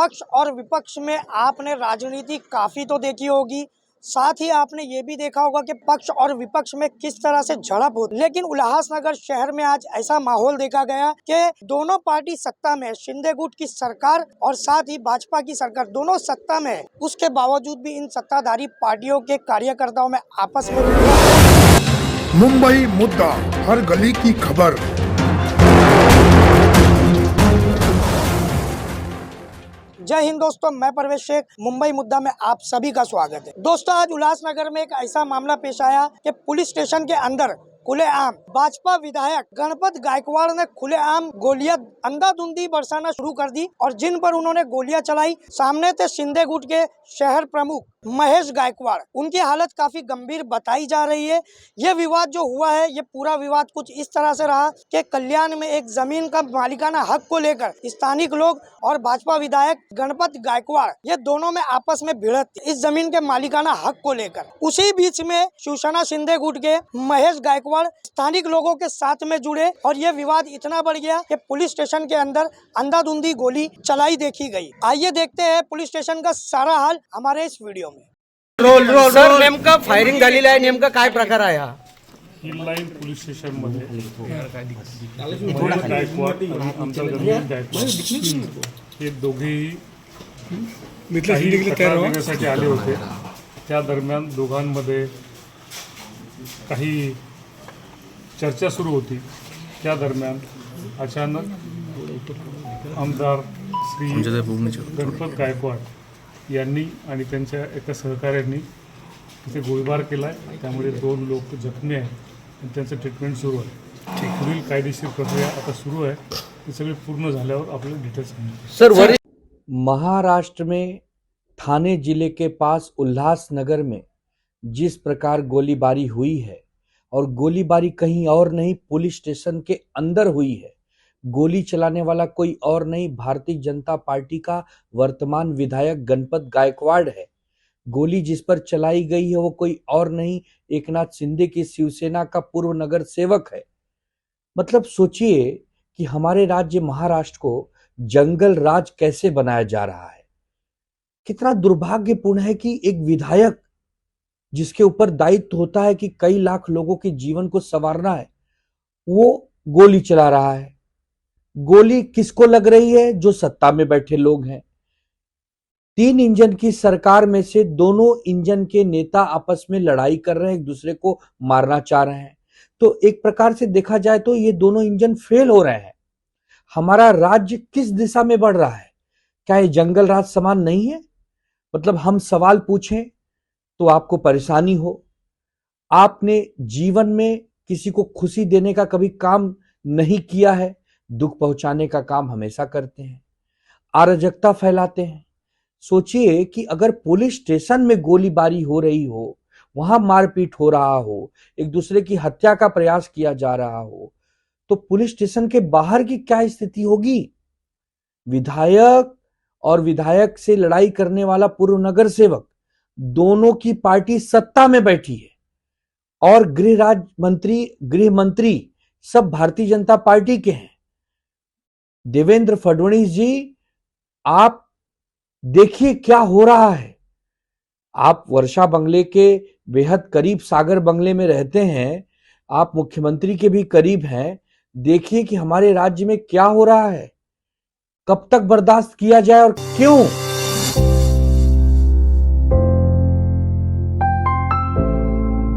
पक्ष और विपक्ष में आपने राजनीति काफी तो देखी होगी, साथ ही आपने ये भी देखा होगा कि पक्ष और विपक्ष में किस तरह से झड़प होती। लेकिन उल्लासनगर शहर में आज ऐसा माहौल देखा गया कि दोनों पार्टी सत्ता में, शिंदे गुट की सरकार और साथ ही भाजपा की सरकार दोनों सत्ता में है। उसके बावजूद भी इन सत्ताधारी पार्टियों के कार्यकर्ताओं में आपस में मुंबई मुद्दा, हर गली की खबर। जय हिंद दोस्तों, मैं परवेश शेख, मुंबई मुद्दा में आप सभी का स्वागत है। दोस्तों, आज उल्लासनगर में एक ऐसा मामला पेश आया कि पुलिस स्टेशन के अंदर खुलेआम भाजपा विधायक गणपत गायकवाड़ ने खुलेआम गोलियां अंधाधुंधी बरसाना शुरू कर दी और जिन पर उन्होंने गोलियां चलाई सामने थे शिंदे गुट के शहर प्रमुख महेश गायकवाड़। उनकी हालत काफी गंभीर बताई जा रही है। ये विवाद जो हुआ है, ये पूरा विवाद कुछ इस तरह से रहा कि कल्याण में एक जमीन का मालिकाना हक को लेकर स्थानीय लोग और भाजपा विधायक गणपत गायकवाड़ ये दोनों में आपस में भिड़त थी इस जमीन के मालिकाना हक को लेकर। उसी बीच में शिवसेना शिंदे गुट के महेश गायकवाड़ स्थानिक लोगों के साथ में जुड़े और ये विवाद इतना बढ़ गया कि पुलिस स्टेशन के अंदर अंधाधुंधी गोली चलाई देखी गई। आइए देखते हैं पुलिस स्टेशन का सारा हाल हमारे इस वीडियो में। सर, नेमका फायरिंग झालेली आहे, नेमका काय प्रकार आहे हा? हिल लाईन पोलीस स्टेशन मध्ये गायकवाड आणि आमचा गणपत गायकवाड हे दोघेही देण्यासाठी आले होते। त्या दरम्यान दोघांमध्ये काही चर्चा सुरू होती। त्या दरम्यान अचानक आमदार श्री गणपत गायकवाड यांनी आणि त्यांच्या एका सहकाऱ्यांनी तिथे गोळीबार केलाय। त्यामुळे 2 लोक जखमी आहेत आणि त्यांचं ट्रीटमेंट सुरू आहे। पुढील कायदेशीर प्रक्रिया आता सुरू आहे, ती सगळी पूर्ण झाल्यावर आपल्याला डिटेल्स सांगू। सर, महाराष्ट्र में ठाणे जिले के पास उल्लासनगर में जिस प्रकार गोलीबारी हुई है, और गोलीबारी कहीं और नहीं पुलिस स्टेशन के अंदर हुई है। गोली चलाने वाला कोई और नहीं, भारतीय जनता पार्टी का वर्तमान विधायक गणपत गायकवाड़ है। गोली जिस पर चलाई गई है वो कोई और नहीं, एकनाथ शिंदे की शिवसेना का पूर्व नगर सेवक है। मतलब सोचिए कि हमारे राज्य महाराष्ट्र को जंगल राज कैसे बनाया जा रहा है। कितना दुर्भाग्यपूर्ण है कि एक विधायक जिसके ऊपर दायित्व होता है कि कई लाख लोगों के जीवन को संवारना है, वो गोली चला रहा है। गोली किसको लग रही है? जो सत्ता में बैठे लोग हैं। 3 इंजन की सरकार में से दोनों इंजन के नेता आपस में लड़ाई कर रहे हैं, एक दूसरे को मारना चाह रहे हैं। तो एक प्रकार से देखा जाए तो ये दोनों इंजन फेल हो रहे हैं। हमारा राज्य किस दिशा में बढ़ रहा है? क्या ये जंगल राज समान नहीं है? मतलब हम सवाल पूछें तो आपको परेशानी हो। आपने जीवन में किसी को खुशी देने का कभी काम नहीं किया है, दुख पहुंचाने का काम हमेशा करते हैं, अराजकता फैलाते हैं। सोचिए कि अगर पुलिस स्टेशन में गोलीबारी हो रही हो, वहां मारपीट हो रहा हो, एक दूसरे की हत्या का प्रयास किया जा रहा हो, तो पुलिस स्टेशन के बाहर की क्या स्थिति होगी? विधायक और विधायक से लड़ाई करने वाला पूर्व नगर सेवक, दोनों की पार्टी सत्ता में बैठी है और गृह मंत्री सब भारतीय जनता पार्टी के हैं। देवेंद्र फडणवीस जी, आप देखिए क्या हो रहा है। आप वर्षा बंगले के बेहद करीब सागर बंगले में रहते हैं, आप मुख्यमंत्री के भी करीब हैं। देखिए कि हमारे राज्य में क्या हो रहा है। कब तक बर्दाश्त किया जाए और क्यों?